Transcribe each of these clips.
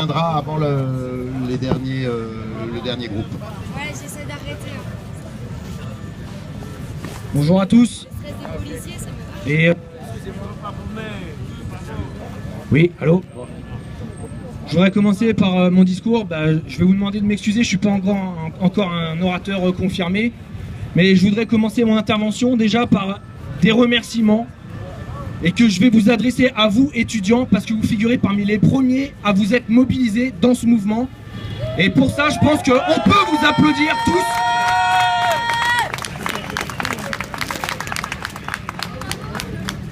viendra avant le dernier groupe. Ouais, j'essaie d'arrêter. Bonjour à tous. Le stress des policiers, ça me va. Et oui, allô. Je voudrais commencer par mon discours. Je vais vous demander de m'excuser, je ne suis pas encore un orateur confirmé. Mais je voudrais commencer mon intervention déjà par des remerciements et que je vais vous adresser à vous, étudiants, parce que vous figurez parmi les premiers à vous être mobilisés dans ce mouvement. Et pour ça, je pense qu'on peut vous applaudir tous.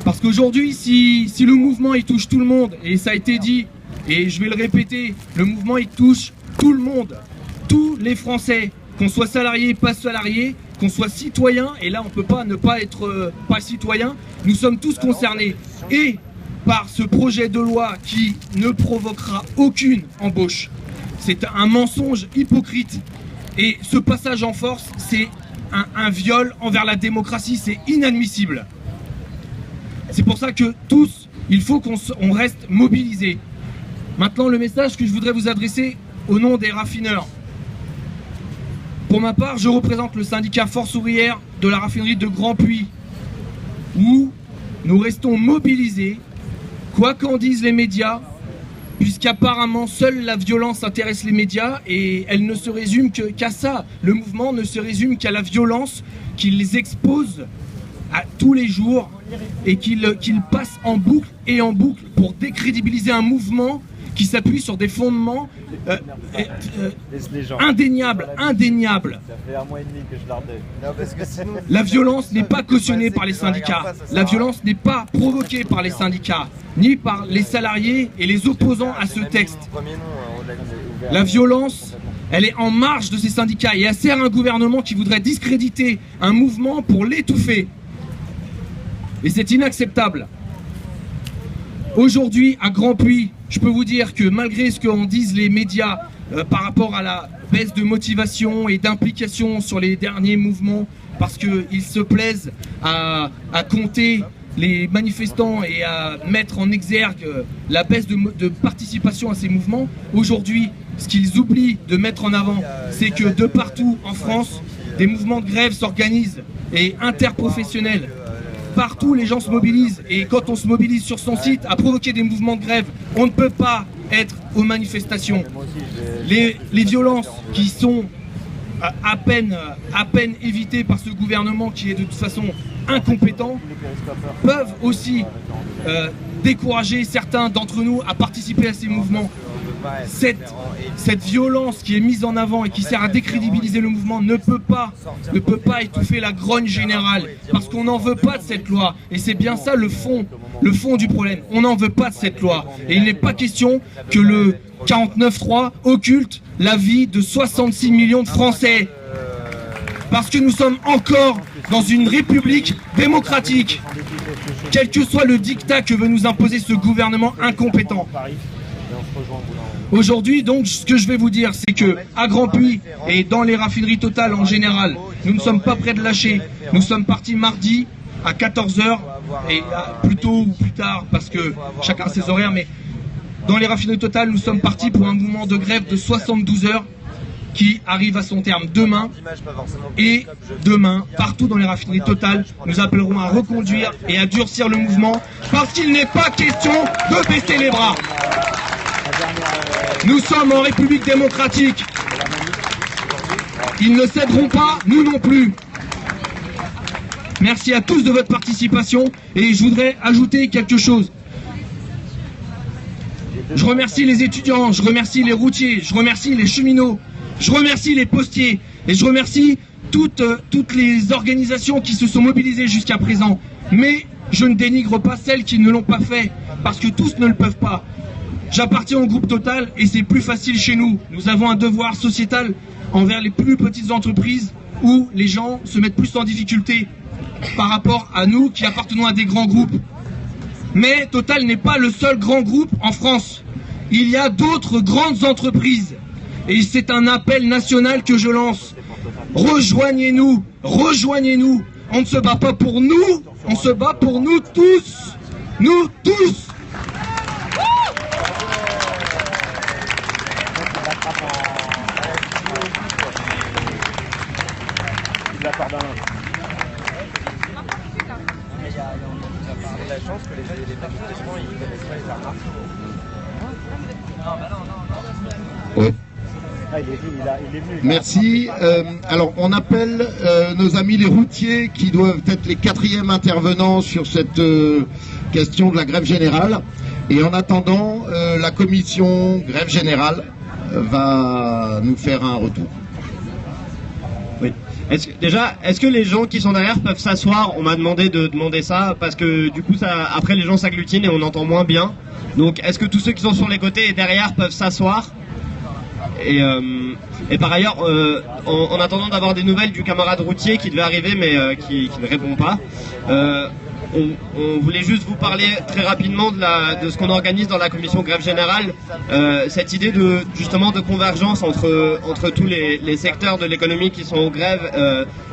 Parce qu'aujourd'hui, si le mouvement il touche tout le monde, et ça a été dit, et je vais le répéter, le mouvement il touche tout le monde, tous les Français, qu'on soit salarié, pas salarié, qu'on soit citoyen, et là on peut pas ne pas être pas citoyen, nous sommes tous concernés. Et par ce projet de loi qui ne provoquera aucune embauche, c'est un mensonge hypocrite. Et ce passage en force, c'est un viol envers la démocratie, c'est inadmissible. C'est pour ça que tous, il faut qu'on reste mobilisés. Maintenant, le message que je voudrais vous adresser au nom des raffineurs. Pour ma part, je représente le syndicat Force ouvrière de la raffinerie de Grand Puy, où nous restons mobilisés, quoi qu'en disent les médias, puisqu'apparemment seule la violence intéresse les médias et elle ne se résume qu'à ça. Le mouvement ne se résume qu'à la violence qui les expose à tous les jours et qu'il passe en boucle et en boucle pour décrédibiliser un mouvement qui s'appuie sur des fondements indéniables. Ça fait 1 mois et demi que je lardais. La violence n'est pas cautionnée par les syndicats. La violence n'est pas provoquée par les syndicats, ni par les salariés et les opposants à ce texte. La violence, elle est en marge de ces syndicats et elle sert un gouvernement qui voudrait discréditer un mouvement pour l'étouffer. Et c'est inacceptable. Aujourd'hui, à Grand Puy, je peux vous dire que malgré ce qu'en disent les médias par rapport à la baisse de motivation et d'implication sur les derniers mouvements, parce qu'ils se plaisent à compter les manifestants et à mettre en exergue la baisse de participation à ces mouvements, aujourd'hui, ce qu'ils oublient de mettre en avant, c'est que de partout en France, des mouvements de grève s'organisent et interprofessionnels. Partout, les gens se mobilisent et quand on se mobilise sur son site à provoquer des mouvements de grève, on ne peut pas être aux manifestations. Les violences qui sont à peine évitées par ce gouvernement qui est de toute façon incompétent peuvent aussi décourager certains d'entre nous à participer à ces mouvements. Cette violence qui est mise en avant et qui sert à décrédibiliser le mouvement ne peut pas étouffer la grogne générale, parce qu'on n'en veut pas de cette loi. Et c'est bien ça le fond du problème. On n'en veut pas de cette loi. Et il n'est pas question que le 49.3 occulte la vie de 66 millions de Français. Parce que nous sommes encore dans une république démocratique. Quel que soit le diktat que veut nous imposer ce gouvernement incompétent. Aujourd'hui, donc, ce que je vais vous dire, c'est que à Grand Puy et dans les raffineries Total en général, nous ne sommes pas prêts de lâcher. Nous sommes partis mardi à 14 h et plus tôt ou plus tard, parce que chacun a ses horaires, mais dans les raffineries Total, nous sommes partis pour un mouvement de grève de 72 heures qui arrive à son terme demain. Et demain, partout dans les raffineries Total, nous appellerons à reconduire et à durcir le mouvement, parce qu'il n'est pas question de baisser les bras. Nous sommes en République démocratique. Ils ne céderont pas, nous non plus. Merci à tous de votre participation et je voudrais ajouter quelque chose. Je remercie les étudiants, je remercie les routiers, je remercie les cheminots, je remercie les postiers et je remercie toutes les organisations qui se sont mobilisées jusqu'à présent. Mais je ne dénigre pas celles qui ne l'ont pas fait, parce que tous ne le peuvent pas. J'appartiens au groupe Total et c'est plus facile chez nous. Nous avons un devoir sociétal envers les plus petites entreprises où les gens se mettent plus en difficulté par rapport à nous qui appartenons à des grands groupes. Mais Total n'est pas le seul grand groupe en France. Il y a d'autres grandes entreprises et c'est un appel national que je lance. Rejoignez-nous, rejoignez-nous. On ne se bat pas pour nous, on se bat pour nous tous. Nous tous. Ouais. Ah, il est venu. Merci. Alors, on appelle nos amis les routiers qui doivent être les 4e intervenants sur cette question de la grève générale. Et en attendant, la commission grève générale va nous faire un retour. Oui. Est-ce que les gens qui sont derrière peuvent s'asseoir? On m'a demandé de demander ça parce que du coup, après les gens s'agglutinent et on entend moins bien. Donc, est-ce que tous ceux qui sont sur les côtés et derrière peuvent s'asseoir? Et par ailleurs, en attendant d'avoir des nouvelles du camarade routier qui devait arriver mais qui ne répond pas, on voulait juste vous parler très rapidement de ce qu'on organise dans la commission grève générale, cette idée justement de convergence entre tous les secteurs de l'économie qui sont en grève,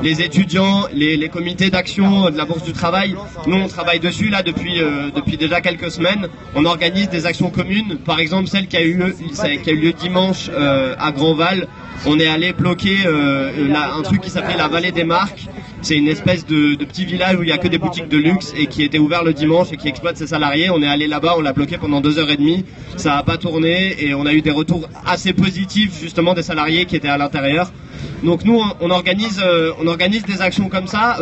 les étudiants, les comités d'action de la Bourse du Travail. Nous on travaille dessus là depuis déjà quelques semaines. On organise des actions communes, par exemple celle qui a eu lieu dimanche à Grandval. On est allé bloquer un truc qui s'appelait la Vallée des Marques. C'est une espèce de petit village où il n'y a que des boutiques de luxe et qui était ouvert le dimanche et qui exploite ses salariés. On est allé là-bas, on l'a bloqué pendant 2h30. Ça n'a pas tourné et on a eu des retours assez positifs justement des salariés qui étaient à l'intérieur. Donc nous, on organise des actions comme ça.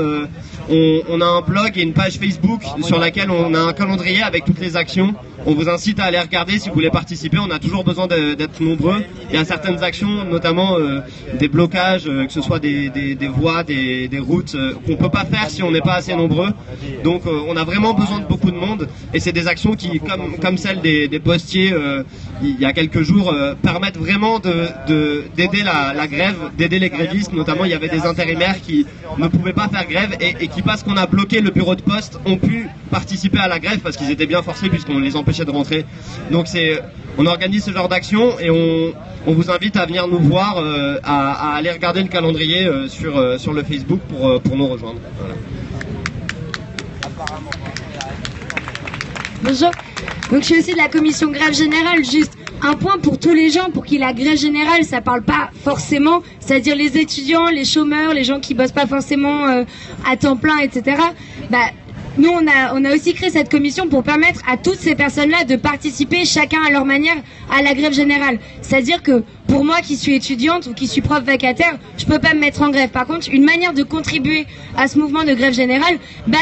On a un blog et une page Facebook sur laquelle on a un calendrier avec toutes les actions. On vous incite à aller regarder si vous voulez participer. On a toujours besoin d'être nombreux. Il y a certaines actions, notamment des blocages, que ce soit des voies, des routes, qu'on peut pas faire si on n'est pas assez nombreux. Donc on a vraiment besoin de beaucoup de monde. Et c'est des actions qui, comme celle des postiers il y a quelques jours, permettent vraiment d'aider la grève, d'aider les grévistes. Notamment, il y avait des intérimaires qui ne pouvaient pas faire grève et qui, parce qu'on a bloqué le bureau de poste, ont pu participer à la grève parce qu'ils étaient bien forcés puisqu'on les empêchait de rentrer. Donc on organise ce genre d'action et on vous invite à venir nous voir, à aller regarder le calendrier sur le Facebook pour nous rejoindre. Voilà. Bonjour. Donc je suis aussi de la commission grève générale. Juste un point pour tous les gens pour qui la grève générale ça parle pas forcément, c'est-à-dire les étudiants, les chômeurs, les gens qui bossent pas forcément à temps plein, etc. Nous, on a aussi créé cette commission pour permettre à toutes ces personnes-là de participer chacun à leur manière à la grève générale. C'est-à-dire que pour moi qui suis étudiante ou qui suis prof vacataire, je peux pas me mettre en grève. Par contre, une manière de contribuer à ce mouvement de grève générale,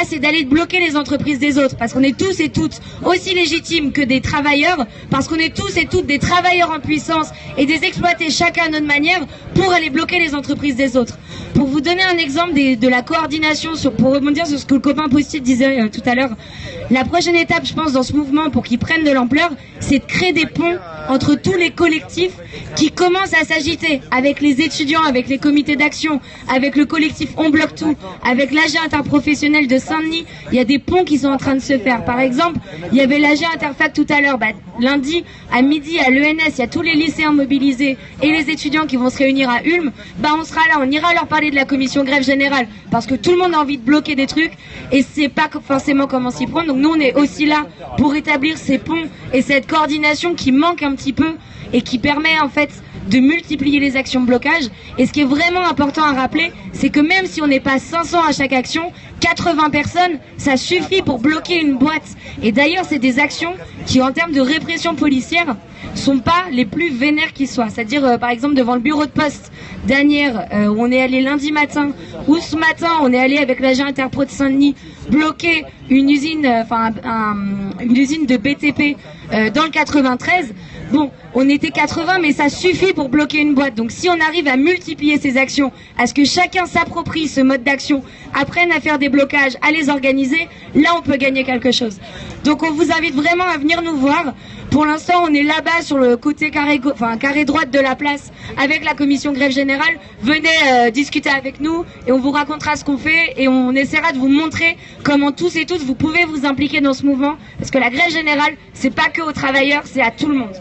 c'est d'aller bloquer les entreprises des autres. Parce qu'on est tous et toutes aussi légitimes que des travailleurs, parce qu'on est tous et toutes des travailleurs en puissance et des exploités chacun à notre manière pour aller bloquer les entreprises des autres. Pour vous donner un exemple de la coordination, pour rebondir sur ce que le copain Post-it disait tout à l'heure, la prochaine étape, je pense, dans ce mouvement pour qu'il prenne de l'ampleur, c'est de créer des ponts entre tous les collectifs qui commencent à s'agiter, avec les étudiants, avec les comités d'action, avec le collectif On Bloque Tout, avec l'AG interprofessionnel de Saint-Denis. Il y a des ponts qui sont en train de se faire. Par exemple, il y avait l'AG Interfac tout à l'heure. Lundi, à midi, à l'ENS, il y a tous les lycéens mobilisés et les étudiants qui vont se réunir à Ulm. On sera là, on ira leur parler de la commission grève générale, parce que tout le monde a envie de bloquer des trucs et c'est pas forcément comment s'y prendre. Donc nous, on est aussi là pour établir ces ponts et cette coordination qui manque un petit peu et qui permet en fait de multiplier les actions de blocage. Et ce qui est vraiment important à rappeler, c'est que même si on n'est pas 500 à chaque action, 80 personnes, ça suffit pour bloquer une boîte. Et d'ailleurs, c'est des actions qui, en termes de répression policière, sont pas les plus vénères qui soient. C'est-à-dire, par exemple, devant le bureau de poste d'Anières, où on est allé lundi matin, ou ce matin, on est allé avec l'AG Interpro de Saint-Denis, bloquer une usine, une usine de BTP dans le 93. Bon, on était 80, mais ça suffit pour bloquer une boîte. Donc si on arrive à multiplier ces actions, à ce que chacun s'approprie ce mode d'action, apprenne à faire des blocages, à les organiser, là on peut gagner quelque chose. Donc on vous invite vraiment à venir nous voir. Pour l'instant, on est là-bas sur le côté carré droite de la place avec la commission grève générale. Venez discuter avec nous et on vous racontera ce qu'on fait et on essaiera de vous montrer comment tous et toutes vous pouvez vous impliquer dans ce mouvement, parce que la grève générale, c'est pas que aux travailleurs, c'est à tout le monde.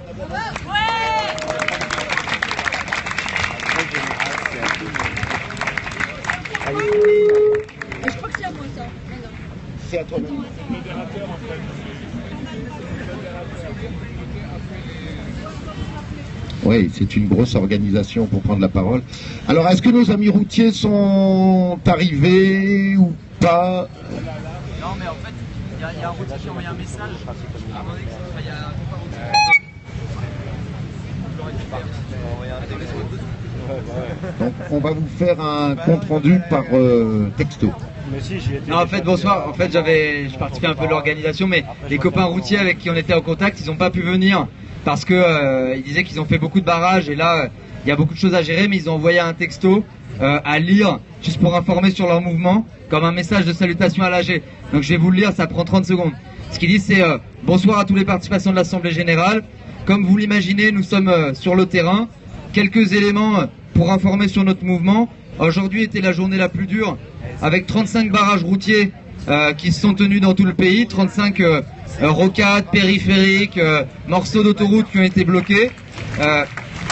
Je crois que c'est à moi ça. C'est à toi. Oui, c'est une grosse organisation pour prendre la parole. Alors, est-ce que nos amis routiers sont arrivés ou pas? Non, mais en fait, il y a un routier qui a envoyé un message. Donc on va vous faire un compte rendu par texto. Non, en fait, bonsoir. En fait, je participais un peu de l'organisation, mais les copains routiers avec qui on était en contact, ils n'ont pas pu venir parce que ils disaient qu'ils ont fait beaucoup de barrages et là, il y a beaucoup de choses à gérer, mais ils ont envoyé un texto à lire juste pour informer sur leur mouvement, comme un message de salutation à l'AG. Donc je vais vous le lire, ça prend 30 secondes. Ce qu'ils disent, c'est bonsoir à tous les participants de l'Assemblée Générale. Comme vous l'imaginez, nous sommes sur le terrain. Quelques éléments pour informer sur notre mouvement. Aujourd'hui était la journée la plus dure, avec 35 barrages routiers qui se sont tenus dans tout le pays, 35 rocades, périphériques, morceaux d'autoroute qui ont été bloqués.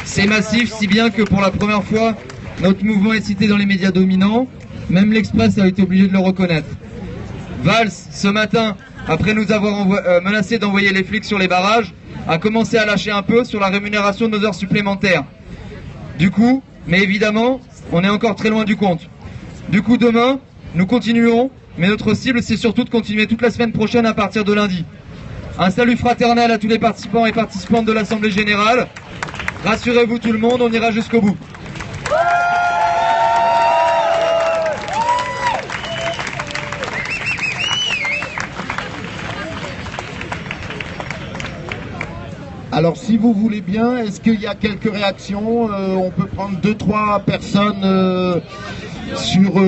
C'est massif, si bien que pour la première fois, notre mouvement est cité dans les médias dominants. Même l'Express a été obligé de le reconnaître. Valls, ce matin, après nous avoir menacé d'envoyer les flics sur les barrages, a commencé à lâcher un peu sur la rémunération de nos heures supplémentaires. Du coup, mais évidemment, on est encore très loin du compte. Du coup, demain, nous continuerons, mais notre cible, c'est surtout de continuer toute la semaine prochaine à partir de lundi. Un salut fraternel à tous les participants et participantes de l'Assemblée Générale. Rassurez-vous tout le monde, on ira jusqu'au bout. Alors si vous voulez bien, est-ce qu'il y a quelques réactions? On peut prendre 2-3 personnes sur...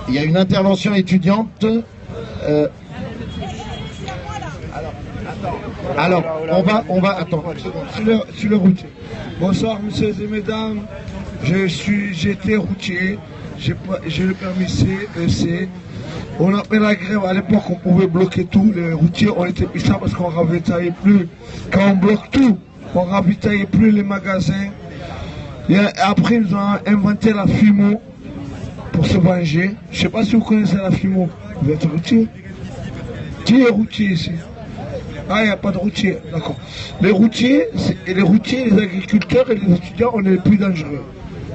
il y a une intervention étudiante. Alors, on va attends. Sur le routier. Bonsoir, messieurs et mesdames. J'étais routier. J'ai le permis C, EC. On a fait la grève à l'époque, on pouvait bloquer tout. Les routiers, on était puissants parce qu'on ravitaillait plus. Quand on bloque tout, on ravitaillait plus les magasins. Et après, ils ont inventé la FIMO pour se venger. Je ne sais pas si vous connaissez la FIMO. Vous êtes routier? Qui est routier ici? Ah, il n'y a pas de routier, d'accord. Les routiers, les agriculteurs et les étudiants, on est les plus dangereux.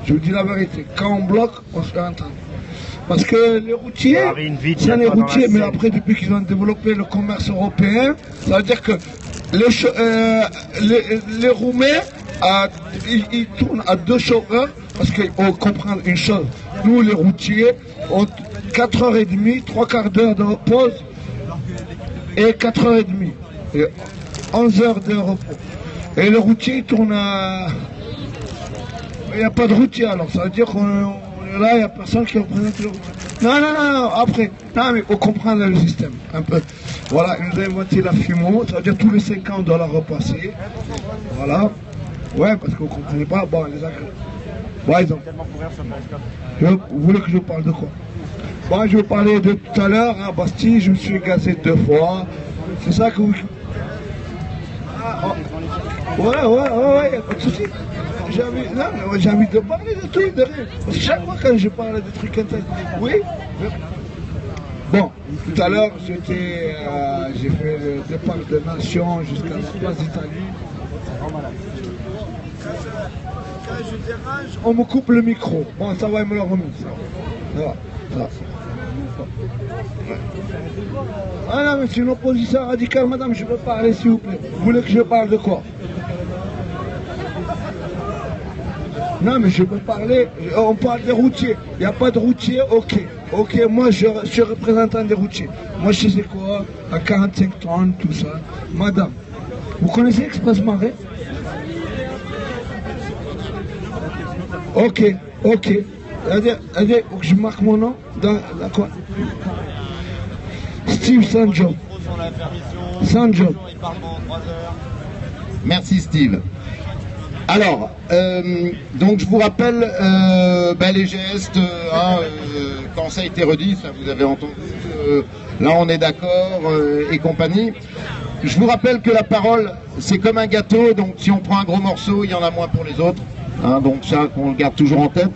Je vous dis la vérité. Quand on bloque, on se fait entendre. Parce que les routiers, c'est les routiers, mais après, depuis qu'ils ont développé le commerce européen, ça veut dire que les Roumains, ils tournent à 2 chauffeurs, parce qu'il faut comprendre une chose. Nous, les routiers, on 4h30, 3 quarts d'heure de pause, et 4h30. Et 11 heures de repos. Et le routier, il tourne à... Il n'y a pas de routier, alors ça veut dire qu'on est là, il n'y a personne qui représente le routier. Non, après. Non, mais il faut comprendre le système, un peu. Voilà, ils nous ont inventé la FIMO, ça veut dire tous les 5 ans, on doit la repasser. Voilà. Ouais, parce que vous ne comprenez pas, bon, les agriculteurs. Ouais, ils ont... Vous voulez que je vous parle de quoi? Bon, je vais vous parler de tout à l'heure, à Bastille, je me suis gazé 2 fois. C'est ça que vous... Ouais, pas de soucis. J'ai envie de parler de tout, de rien. Parce que chaque fois quand je parle de trucs intéressants... Oui. Bon, tout à l'heure, j'ai fait le départ de Nation jusqu'à la place d'Italie. Quand je dérange, on me coupe le micro. Bon, ça va, il me le remet. Ça va. Ah non, mais c'est une opposition radicale, madame, je veux parler, s'il vous plaît. Vous voulez que je parle de quoi? Non, mais je peux parler, on parle des routiers. Il n'y a pas de routiers, ok, moi je suis représentant des routiers. Moi je sais quoi, à 45 tonnes, tout ça. Madame, vous connaissez Express Marais? Ok. C'est-à-dire, faut que je marque mon nom dans quoi? Steve Sanjob. Sanjob. Merci Steve. Alors, donc je vous rappelle les gestes, quand ça a été redit, ça vous avez entendu, là on est d'accord et compagnie. Je vous rappelle que la parole, c'est comme un gâteau, donc si on prend un gros morceau, il y en a moins pour les autres. Donc ça, qu'on le garde toujours en tête.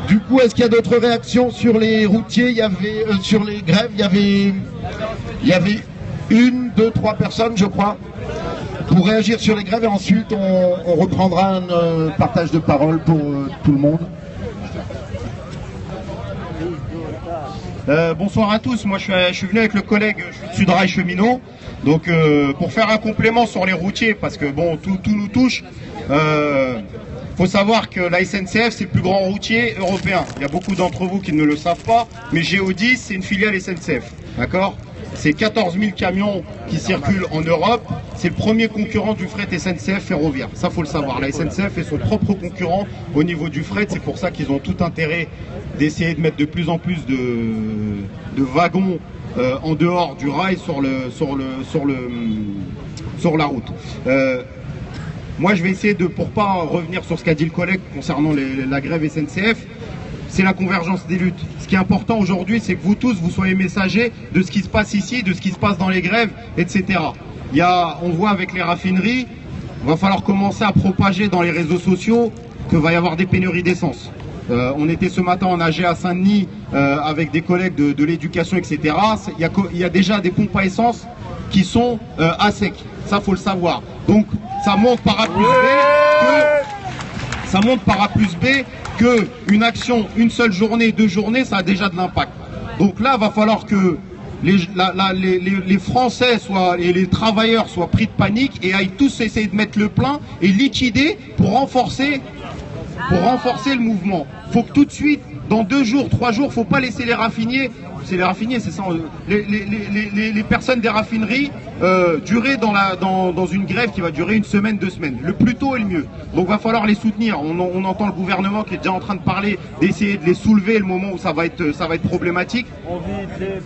Du coup, est-ce qu'il y a d'autres réactions sur les routiers? Il y avait sur les grèves, il y avait 1, 2, 3 personnes, je crois, pour réagir sur les grèves, et ensuite on reprendra un partage de parole pour tout le monde. Bonsoir à tous, moi je suis venu avec le collègue Sudrail Cheminot, donc pour faire un complément sur les routiers, parce que bon, tout nous touche. Faut savoir que la SNCF, c'est le plus grand routier européen. Il y a beaucoup d'entre vous qui ne le savent pas, mais Géodis, c'est une filiale SNCF. D'accord ? C'est 14 000 camions qui circulent en Europe. C'est le premier concurrent du fret SNCF ferroviaire. Ça, faut le savoir. La SNCF est son propre concurrent au niveau du fret. C'est pour ça qu'ils ont tout intérêt d'essayer de mettre de plus en plus de wagons en dehors du rail sur la route. Moi, je vais essayer pour pas revenir sur ce qu'a dit le collègue concernant la grève SNCF. C'est la convergence des luttes. Ce qui est important aujourd'hui, c'est que vous tous, vous soyez messagers de ce qui se passe ici, de ce qui se passe dans les grèves, etc. On voit avec les raffineries, il va falloir commencer à propager dans les réseaux sociaux qu'il va y avoir des pénuries d'essence. On était ce matin en AG à Saint-Denis avec des collègues de l'éducation, etc. Il y a déjà des pompes à essence qui sont à sec. Ça, faut le savoir. Donc, ça montre par A plus B que une action, une seule journée, 2 journées, ça a déjà de l'impact. Donc là, il va falloir que les Français et les travailleurs soient pris de panique et aillent tous essayer de mettre le plein et liquider pour renforcer le mouvement. Faut que tout de suite, dans 2 jours, 3 jours, faut pas laisser les raffiniers. C'est les raffiniers, c'est ça. Les personnes des raffineries durer dans une grève qui va durer 1 semaine, 2 semaines. Le plus tôt est le mieux. Donc va falloir les soutenir. On entend le gouvernement qui est déjà en train de parler, d'essayer de les soulever le moment où ça va être problématique.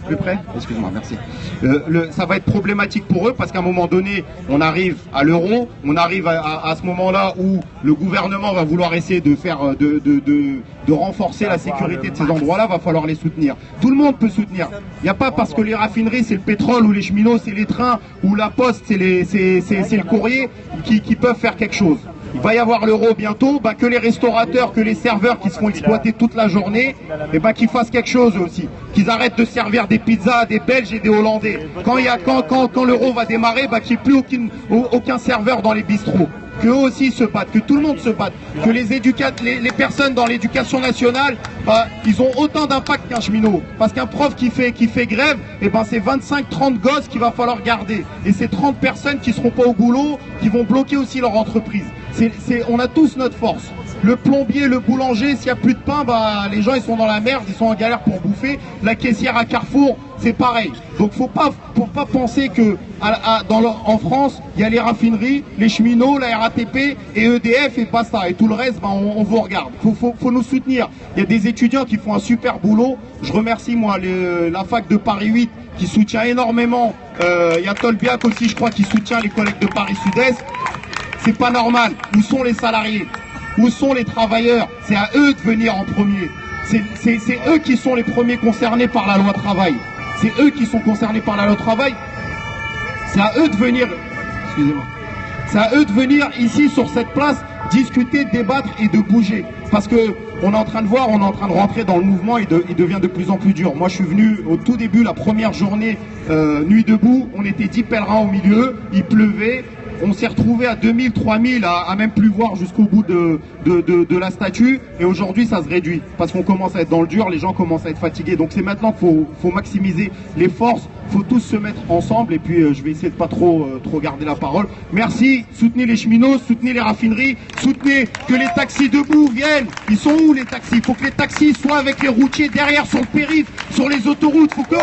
Plus près ? Excuse-moi, merci. Ça va être problématique pour eux parce qu'à un moment donné, on arrive à l'euro, on arrive à ce moment-là où le gouvernement va vouloir essayer de faire de renforcer la sécurité de ces endroits-là, va falloir les soutenir. Tout le monde peut soutenir. Il n'y a pas parce que les raffineries c'est le pétrole ou les cheminots c'est les trains ou la poste c'est le courrier qui peuvent faire quelque chose. Il va y avoir l'euro bientôt, que les restaurateurs, que les serveurs qui seront exploités toute la journée, qu'ils fassent quelque chose aussi. Qu'ils arrêtent de servir des pizzas à des Belges et des Hollandais. Quand l'euro va démarrer, qu'il n'y ait plus aucun serveur dans les bistrots. Que eux aussi se battent, que tout le monde se batte, que les personnes dans l'éducation nationale, ils ont autant d'impact qu'un cheminot. Parce qu'un prof qui fait grève, c'est 25-30 gosses qu'il va falloir garder. Et c'est 30 personnes qui seront pas au boulot, qui vont bloquer aussi leur entreprise. On a tous notre force. Le plombier, le boulanger, s'il n'y a plus de pain, les gens ils sont dans la merde, ils sont en galère pour bouffer. La caissière à Carrefour, c'est pareil. Donc faut pas penser que en France, il y a les raffineries, les cheminots, la RATP et EDF et basta. Et tout le reste, on vous regarde. Faut nous soutenir. Il y a des étudiants qui font un super boulot. Je remercie moi la fac de Paris 8 qui soutient énormément. Il y a Tolbiac aussi, je crois, qui soutient les collègues de Paris Sud-Est. C'est pas normal. Où sont les salariés ? Où sont les travailleurs? C'est à eux de venir en premier. C'est eux qui sont les premiers concernés par la loi travail. C'est eux qui sont concernés par la loi travail. C'est à eux de venir, excusez-moi, c'est à eux de venir ici sur cette place discuter, débattre et de bouger. Parce que on est en train de voir, on est en train de rentrer dans le mouvement et il devient de plus en plus dur. Moi je suis venu au tout début, la première journée, nuit debout, on était 10 pèlerins au milieu, il pleuvait. On s'est retrouvé à 2000, 3000, à même plus voir jusqu'au bout de la statue. Et aujourd'hui, ça se réduit. Parce qu'on commence à être dans le dur, les gens commencent à être fatigués. Donc c'est maintenant qu'il faut maximiser les forces. Il faut tous se mettre ensemble. Et puis je vais essayer de pas trop garder la parole. Merci. Soutenez les cheminots, soutenez les raffineries. Soutenez que les taxis debout viennent. Ils sont où les taxis? Il faut que les taxis soient avec les routiers derrière, sur le périph', sur les autoroutes. Il faut qu'eux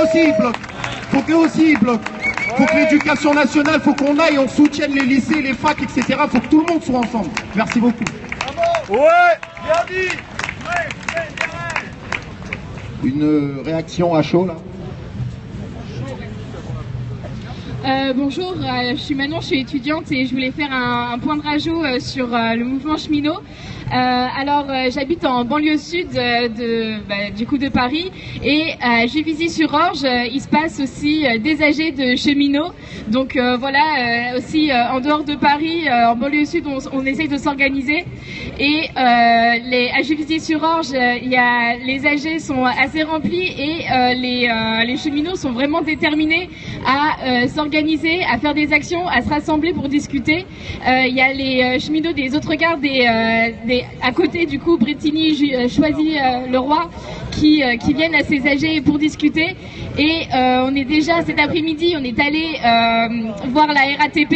aussi ils bloquent. Faut que l'éducation nationale, faut qu'on aille, on soutienne les lycées, les facs, etc. Faut que tout le monde soit ensemble. Merci beaucoup. Ouais, bien dit. Une réaction à chaud là. Bonjour, je suis Manon, je suis étudiante et je voulais faire un point de rajo sur le mouvement cheminot. J'habite en banlieue sud de Paris et Juvisy-sur-Orge, il se passe aussi des AG de cheminots. Donc aussi en dehors de Paris, en banlieue sud, on essaye de s'organiser. Et à Juvisy-sur-Orge, les AG sont assez remplis et les cheminots sont vraiment déterminés à s'organiser s'organiser, à faire des actions, à se rassembler pour discuter. Il y a les cheminots des autres gares à côté, du coup, Bretigny, Choisy, Leroy, qui viennent à ces AG pour discuter. Et on est déjà, cet après-midi, on est allé voir la RATP.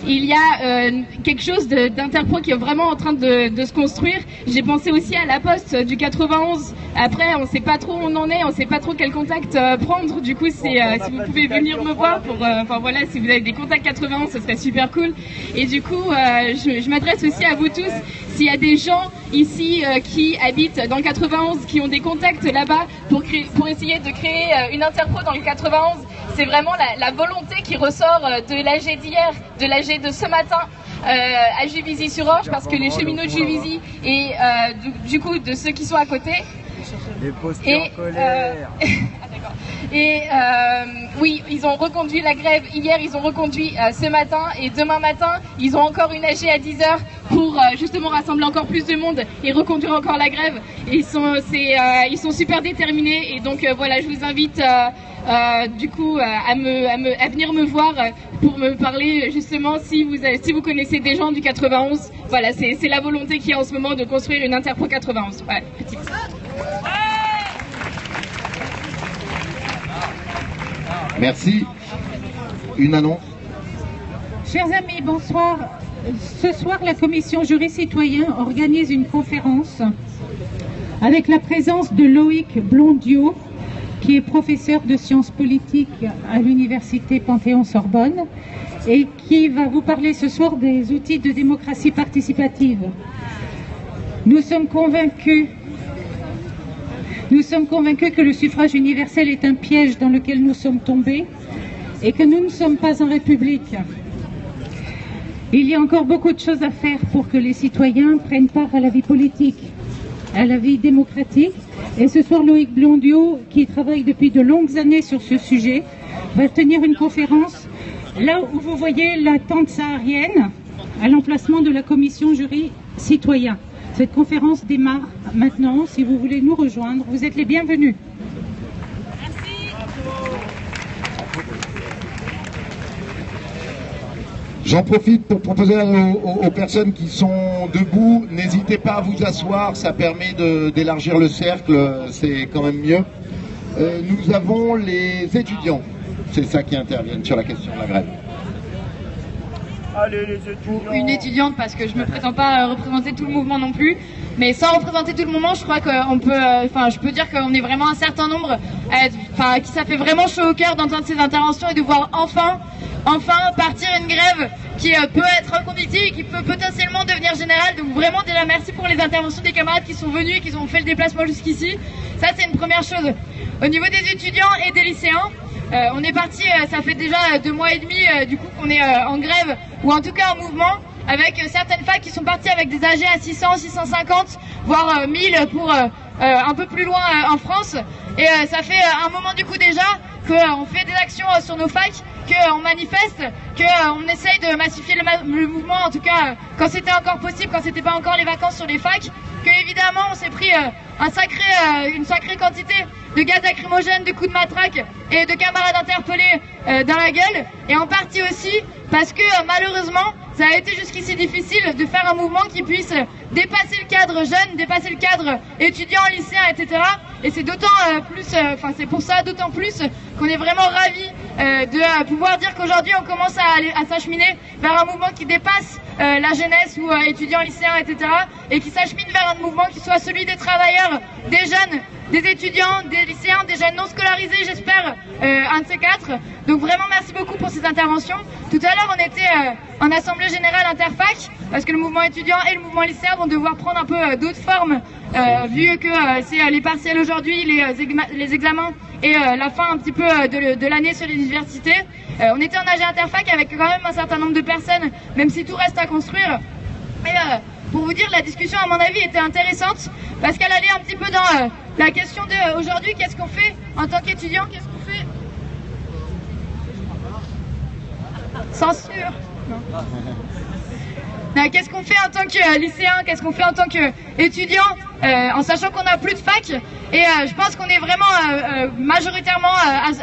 Il y a quelque chose d'interpoint qui est vraiment en train de se construire. J'ai pensé aussi à la poste du 91. Après, on ne sait pas trop où on en est, on ne sait pas trop quel contact prendre. Du coup, si vous pouvez venir me voir pour, voilà, si vous avez des contacts 91, ce serait super cool. Et du coup, je m'adresse aussi à vous tous. S'il y a des gens ici qui habitent dans le 91, qui ont des contacts là-bas pour essayer de créer une interpro dans le 91, c'est vraiment la volonté qui ressort de l'AG d'hier, de l'AG de ce matin à Juvisy-sur-Orge, parce que les cheminots de Juvisy et du coup de ceux qui sont à côté. Les postés en colère. Oui, ils ont reconduit la grève hier, ils ont reconduit ce matin, et demain matin, ils ont encore une AG à 10h pour justement rassembler encore plus de monde et reconduire encore la grève. Et ils sont super déterminés, et donc voilà, je vous invite du coup à venir me voir pour me parler justement si vous connaissez des gens du 91. Voilà, c'est la volonté qu'il y a en ce moment de construire une interpro 91. Voilà, petite. Merci. Une annonce. Chers amis, bonsoir. Ce soir, la commission Jury Citoyen organise une conférence avec la présence de Loïc Blondiot, qui est professeur de sciences politiques à l'université Panthéon-Sorbonne et qui va vous parler ce soir des outils de démocratie participative. Nous sommes convaincus que le suffrage universel est un piège dans lequel nous sommes tombés et que nous ne sommes pas en République. Il y a encore beaucoup de choses à faire pour que les citoyens prennent part à la vie politique, à la vie démocratique. Et ce soir, Loïc Blondiot, qui travaille depuis de longues années sur ce sujet, va tenir une conférence là où vous voyez la tente saharienne, à l'emplacement de la commission Jury Citoyen. Cette conférence démarre maintenant. Si vous voulez nous rejoindre, vous êtes les bienvenus. Merci. J'en profite pour proposer aux personnes qui sont debout, n'hésitez pas à vous asseoir, ça permet d'élargir le cercle, c'est quand même mieux. Nous avons les étudiants, c'est ça qui interviennent sur la question de la grève. Allez les étudiants. Une étudiante, parce que je me prétends pas représenter tout le mouvement non plus, mais sans représenter tout le mouvement, je crois qu'on peut, je peux dire qu'on est vraiment un certain nombre, qui ça fait vraiment chaud au cœur d'entendre ces interventions et de voir enfin partir une grève qui peut être reconductive et qui peut potentiellement devenir générale. Donc vraiment déjà merci pour les interventions des camarades qui sont venus et qui ont fait le déplacement jusqu'ici. Ça c'est une première chose. Au niveau des étudiants et des lycéens, on est parti, ça fait déjà 2 mois et demi du coup qu'on est en grève, ou en tout cas en mouvement, avec certaines facs qui sont parties avec des AG à 600, 650, voire 1000 pour un peu plus loin en France. Et ça fait un moment du coup déjà qu'on fait des actions sur nos facs, qu'on manifeste, qu'on essaye de massifier le mouvement, en tout cas quand c'était encore possible, quand c'était pas encore les vacances sur les facs, que évidemment on s'est pris une sacrée quantité de gaz lacrymogène, de coups de matraque et de camarades interpellés dans la gueule, et en partie aussi parce que malheureusement ça a été jusqu'ici difficile de faire un mouvement qui puisse dépasser le cadre jeune, dépasser le cadre étudiant, lycéen, etc. Et c'est d'autant c'est pour ça d'autant plus qu'on est vraiment ravis de pouvoir dire qu'aujourd'hui on commence à s'acheminer vers un mouvement qui dépasse la jeunesse ou étudiants, lycéens, etc. et qui s'achemine vers un mouvement qui soit celui des travailleurs, des jeunes, des étudiants, des lycéens, des jeunes non scolarisés, j'espère, un de ces quatre. Donc vraiment merci beaucoup pour ces interventions. Tout à l'heure on était en assemblée générale interfac, parce que le mouvement étudiant et le mouvement lycéen vont devoir prendre un peu d'autres formes, vu que c'est les partiels aujourd'hui, les examens et la fin un petit peu de l'année sur les universités. On était en AG interfac avec quand même un certain nombre de personnes, même si tout reste à construire. Mais pour vous dire, la discussion à mon avis était intéressante, parce qu'elle allait un petit peu dans la question de aujourd'hui, qu'est-ce qu'on fait en tant qu'étudiant, qu'est-ce qu'on fait censure non. Qu'est-ce qu'on fait en tant que lycéen, qu'est-ce qu'on fait en tant qu'étudiant, en sachant qu'on n'a plus de fac. Et je pense qu'on est vraiment majoritairement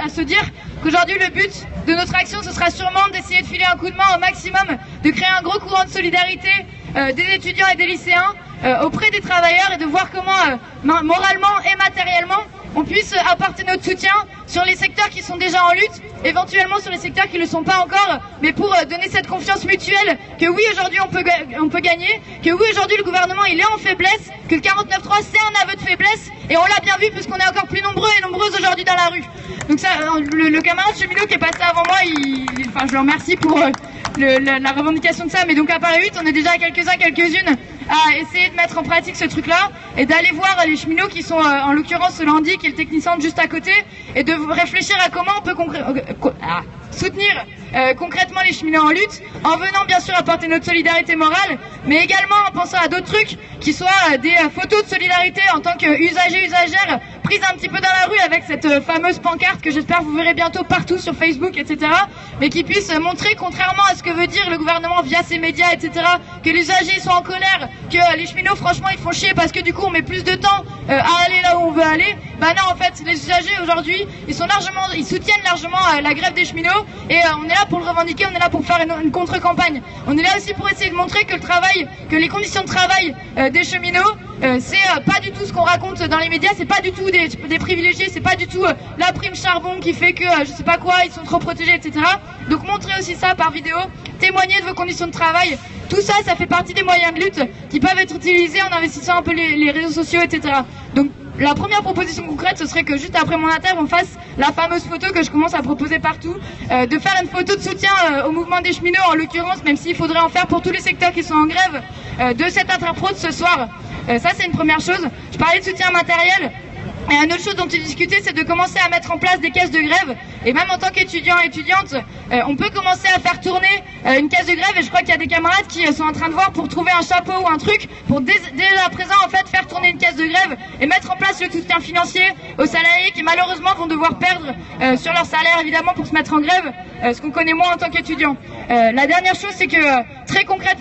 à se dire qu'aujourd'hui le but de notre action, ce sera sûrement d'essayer de filer un coup de main au maximum, de créer un gros courant de solidarité des étudiants et des lycéens auprès des travailleurs et de voir comment, moralement et matériellement, on puisse apporter notre soutien sur les secteurs qui sont déjà en lutte, éventuellement sur les secteurs qui ne le sont pas encore, mais pour donner cette confiance mutuelle que oui, aujourd'hui on peut gagner, que oui, aujourd'hui le gouvernement il est en faiblesse, que le 49.3 c'est un aveu de faiblesse, et on l'a bien vu puisqu'on est encore plus nombreux et nombreuses aujourd'hui dans la rue. Donc ça, le camarade cheminot qui est passé avant moi, je le remercie pour la revendication de ça, mais donc à Paris 8, on est déjà quelques-uns, quelques-unes à essayer de mettre en pratique ce truc-là et d'aller voir les cheminots qui sont en l'occurrence Landi qui est le technicien juste à côté et de réfléchir à comment on peut soutenir concrètement les cheminots en lutte en venant bien sûr apporter notre solidarité morale mais également en pensant à d'autres trucs qui soient des photos de solidarité en tant qu'usagers, usagères prises un petit peu dans la rue avec cette fameuse pancarte que j'espère vous verrez bientôt partout sur Facebook, etc. mais qui puisse montrer, contrairement à ce que veut dire le gouvernement via ses médias, etc., que les usagers sont en colère, que les cheminots franchement ils font chier parce que du coup on met plus de temps à aller là où on veut aller. Bah non, en fait les usagers aujourd'hui ils soutiennent largement la grève des cheminots et on est là pour le revendiquer, on est là pour faire une contre-campagne. On est là aussi pour essayer de montrer que que les conditions de travail des cheminots c'est pas du tout ce qu'on raconte dans les médias, c'est pas du tout des privilégiés, c'est pas du tout la prime charbon qui fait que je sais pas quoi, ils sont trop protégés, etc. Donc montrez aussi ça par vidéo, témoignez de vos conditions de travail, tout ça, ça fait partie des moyens de lutte qui peuvent être utilisés en investissant un peu les réseaux sociaux, etc. Donc la première proposition concrète, ce serait que juste après mon inter, on fasse la fameuse photo que je commence à proposer partout, de faire une photo de soutien au mouvement des cheminots, en l'occurrence, même s'il faudrait en faire pour tous les secteurs qui sont en grève, de cette interpro de ce soir. Ça, c'est une première chose. Je parlais de soutien matériel. Et une autre chose dont il discutait, c'est de commencer à mettre en place des caisses de grève. Et même en tant qu'étudiant et étudiante, on peut commencer à faire tourner une caisse de grève. Et je crois qu'il y a des camarades qui sont en train de voir pour trouver un chapeau ou un truc pour dès à présent en fait faire tourner une caisse de grève et mettre en place le soutien financier aux salariés qui malheureusement vont devoir perdre sur leur salaire évidemment pour se mettre en grève, ce qu'on connaît moins en tant qu'étudiant. La dernière chose, c'est que très concrètement,